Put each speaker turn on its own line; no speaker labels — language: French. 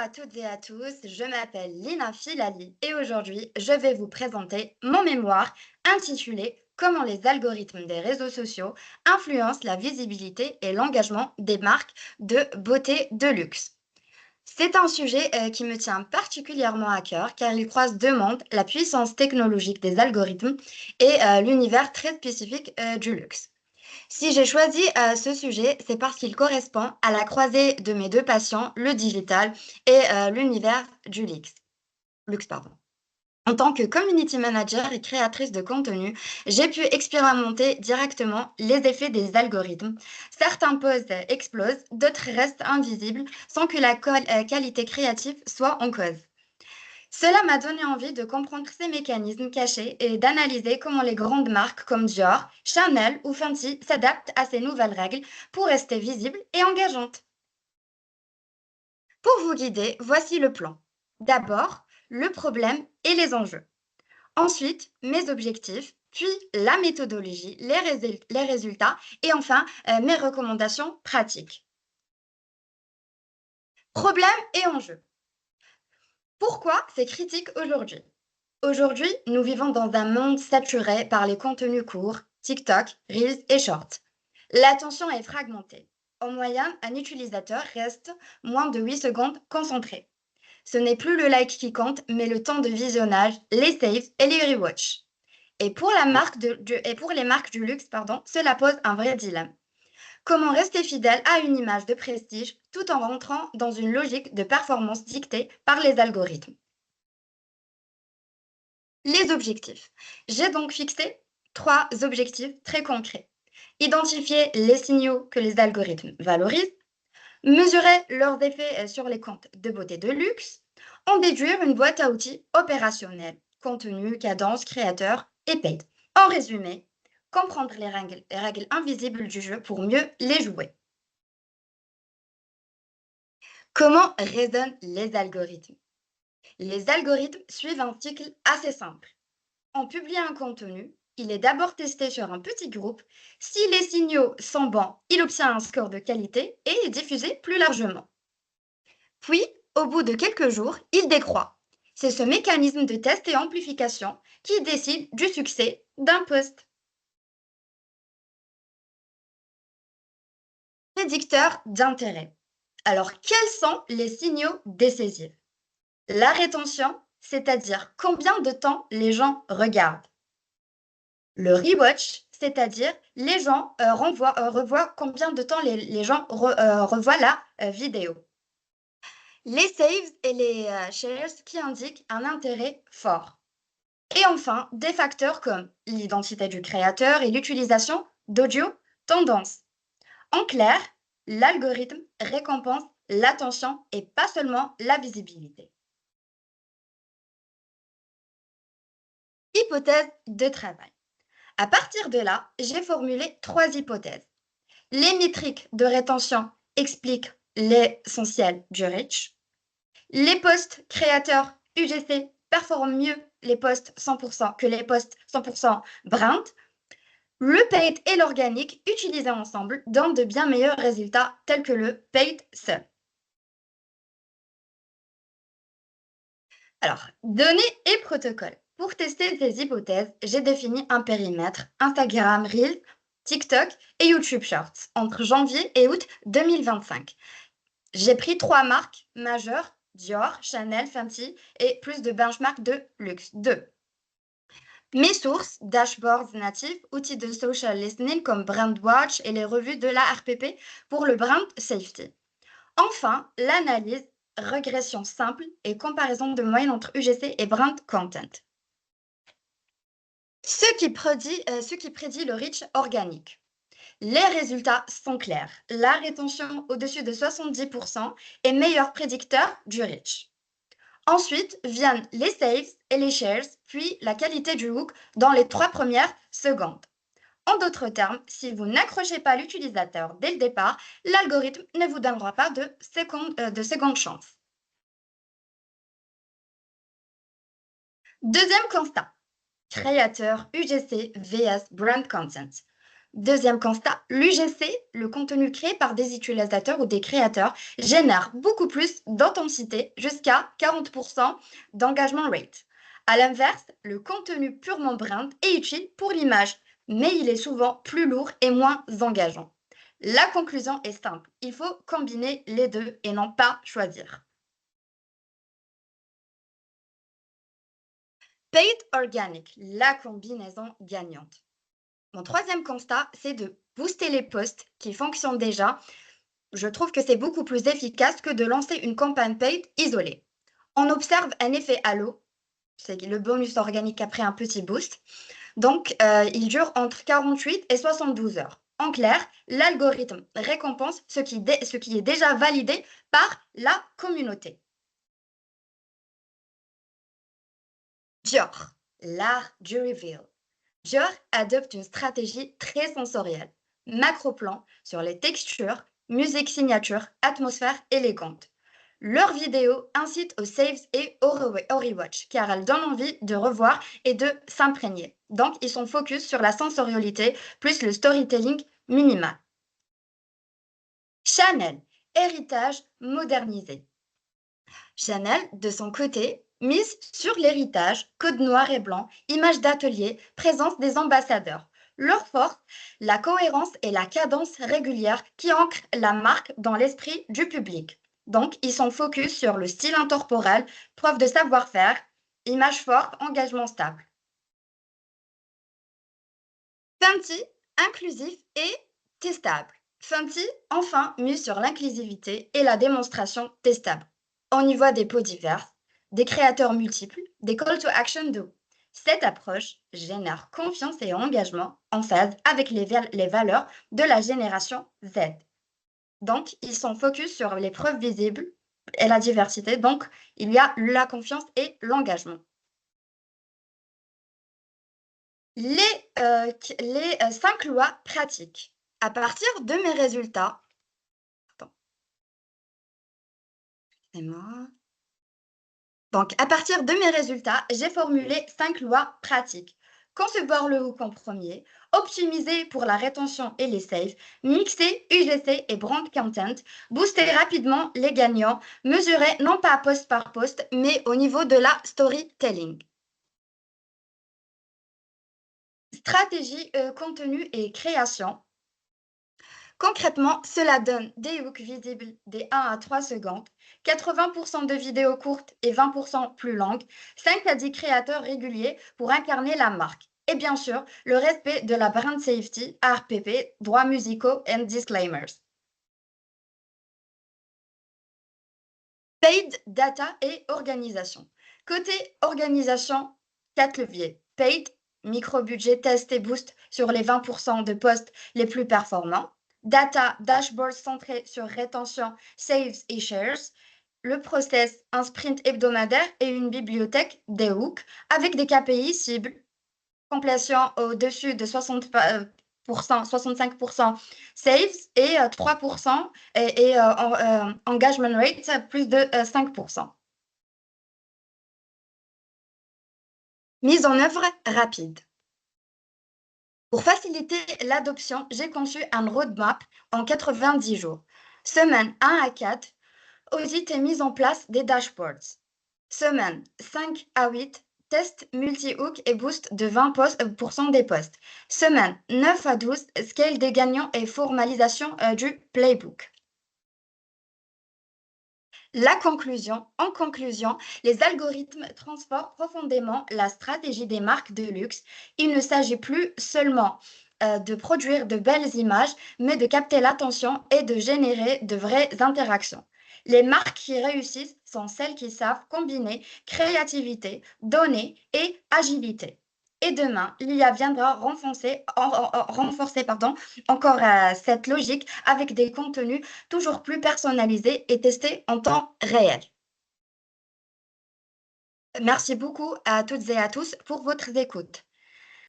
à toutes et à tous, je m'appelle Lina Filali et aujourd'hui je vais vous présenter mon mémoire intitulé Comment les algorithmes des réseaux sociaux influencent la visibilité et l'engagement des marques de beauté de luxe. C'est un sujet qui me tient particulièrement à cœur car il croise deux mondes, la puissance technologique des algorithmes et l'univers très spécifique du luxe. Si j'ai choisi ce sujet, c'est parce qu'il correspond à la croisée de mes deux passions, le digital et l'univers du luxe, pardon. En tant que community manager et créatrice de contenu, j'ai pu expérimenter directement les effets des algorithmes. Certains posts explosent, d'autres restent invisibles sans que la qualité créative soit en cause. Cela m'a donné envie de comprendre ces mécanismes cachés et d'analyser comment les grandes marques comme Dior, Chanel ou Fenty s'adaptent à ces nouvelles règles pour rester visibles et engageantes. Pour vous guider, voici le plan. D'abord, le problème et les enjeux. Ensuite, mes objectifs, puis la méthodologie, les résultats et enfin mes recommandations pratiques. Problème et enjeux. Pourquoi c'est critique aujourd'hui? Aujourd'hui, nous vivons dans un monde saturé par les contenus courts, TikTok, Reels et Shorts. L'attention est fragmentée. En moyenne, un utilisateur reste moins de 8 secondes concentré. Ce n'est plus le like qui compte, mais le temps de visionnage, les saves et les rewatch. Et pour, les marques du luxe, cela pose un vrai dilemme. Comment rester fidèle à une image de prestige tout en rentrant dans une logique de performance dictée par les algorithmes? Les objectifs. J'ai donc fixé 3 objectifs très concrets. Identifier les signaux que les algorithmes valorisent, mesurer leurs effets sur les comptes de beauté de luxe, en déduire une boîte à outils opérationnelle, contenu, cadence, créateur et paid. En résumé, comprendre les règles invisibles du jeu pour mieux les jouer. Comment raisonnent les algorithmes? Les algorithmes suivent un cycle assez simple. On publie un contenu, il est d'abord testé sur un petit groupe. Si les signaux sont bons, il obtient un score de qualité et est diffusé plus largement. Puis, au bout de quelques jours, il décroît. C'est ce mécanisme de test et amplification qui décide du succès d'un post. Prédicteur d'intérêt. Alors, quels sont les signaux décisifs? La rétention, c'est-à-dire combien de temps les gens regardent. Le rewatch, c'est-à-dire les gens revoient combien de temps les gens revoient la vidéo. Les saves et les shares qui indiquent un intérêt fort. Et enfin, des facteurs comme l'identité du créateur et l'utilisation d'audio tendance. En clair, l'algorithme récompense l'attention et pas seulement la visibilité. Hypothèse de travail. À partir de là, j'ai formulé 3 hypothèses. Les métriques de rétention expliquent l'essentiel du reach. Les posts créateurs UGC performent mieux les posts 100% que les posts 100% brand. Le paid et l'organique utilisés ensemble donnent de bien meilleurs résultats tels que le paid seul. Alors, données et protocoles. Pour tester ces hypothèses, j'ai défini un périmètre Instagram Reels, TikTok et YouTube Shorts entre janvier et août 2025. J'ai pris 3 marques majeures, Dior, Chanel, Fenty et plus de benchmarks de luxe. 2. Mes sources, dashboards natifs, outils de social listening comme Brandwatch et les revues de la RPP pour le brand safety. Enfin, l'analyse, régression simple et comparaison de moyenne entre UGC et brand content. Ce qui prédit le reach organique. Les résultats sont clairs. La rétention au-dessus de 70% est meilleur prédicteur du reach. Ensuite viennent les saves et les shares, puis la qualité du hook dans les 3 premières secondes. En d'autres termes, si vous n'accrochez pas l'utilisateur dès le départ, l'algorithme ne vous donnera pas de seconde chance. Deuxième constat, créateur UGC vs Brand Content. Deuxième constat, l'UGC, le contenu créé par des utilisateurs ou des créateurs, génère beaucoup plus d'intensité, jusqu'à 40% d'engagement rate. À l'inverse, le contenu purement brand est utile pour l'image, mais il est souvent plus lourd et moins engageant. La conclusion est simple, il faut combiner les deux et non pas choisir. Paid organic, la combinaison gagnante. Mon troisième constat, c'est de booster les posts qui fonctionnent déjà. Je trouve que c'est beaucoup plus efficace que de lancer une campagne paid isolée. On observe un effet halo, c'est le bonus organique après un petit boost. Donc, il dure entre 48 et 72 heures. En clair, l'algorithme récompense ce qui est déjà validé par la communauté. Dior, l'art du reveal. Dior adopte une stratégie très sensorielle. Macro-plan sur les textures, musique signature, atmosphère élégante. Leurs vidéos incitent aux saves et au rewatch, car elles donnent envie de revoir et de s'imprégner. Donc, ils sont focus sur la sensorialité plus le storytelling minimal. Chanel, héritage modernisé. Chanel, de son côté, mise sur l'héritage, code noir et blanc, images d'atelier, présence des ambassadeurs. Leur force, la cohérence et la cadence régulière qui ancrent la marque dans l'esprit du public. Donc, ils sont focus sur le style intemporel, preuve de savoir-faire, image forte, engagement stable. Fenty, inclusif et testable. Fenty, enfin, mise sur l'inclusivité et la démonstration testable. On y voit des pots divers, des créateurs multiples, des call to action de haut. Cette approche génère confiance et engagement en phase avec les valeurs de la génération Z. Donc, ils sont focus sur les preuves visibles et la diversité. Donc, il y a la confiance et l'engagement. Les 5 lois pratiques. À partir de mes résultats, attends, c'est moi. Donc, à partir de mes résultats, j'ai formulé 5 lois pratiques. Concevoir le hook en premier, optimiser pour la rétention et les saves, mixer UGC et brand content, booster rapidement les gagnants, mesurer non pas post par post, mais au niveau de la storytelling. Stratégie, contenu et création. Concrètement, cela donne des hooks visibles des 1 à 3 secondes, 80% de vidéos courtes et 20% plus longues, 5 à 10 créateurs réguliers pour incarner la marque. Et bien sûr, le respect de la brand safety, ARPP, droits musicaux and disclaimers. Paid, data et organisation. Côté organisation, 4 leviers. Paid, micro-budget, test et boost sur les 20% de postes les plus performants. Data, dashboard centré sur rétention, saves et shares. Le process, un sprint hebdomadaire et une bibliothèque, des hooks, avec des KPI cibles. Complétion au-dessus de 65% saves et 3% et engagement rate plus de 5%. Mise en œuvre rapide. Pour faciliter l'adoption, j'ai conçu un roadmap en 90 jours. Semaine 1 à 4, audit et mise en place des dashboards. Semaine 5 à 8, test multi-hook et boost de 20% des postes. Semaine 9 à 12, scale des gagnants et formalisation du playbook. En conclusion, les algorithmes transforment profondément la stratégie des marques de luxe. Il ne s'agit plus seulement de produire de belles images, mais de capter l'attention et de générer de vraies interactions. Les marques qui réussissent sont celles qui savent combiner créativité, données et agilité. Et demain, l'IA viendra renforcer encore cette logique avec des contenus toujours plus personnalisés et testés en temps réel. Merci beaucoup à toutes et à tous pour votre écoute.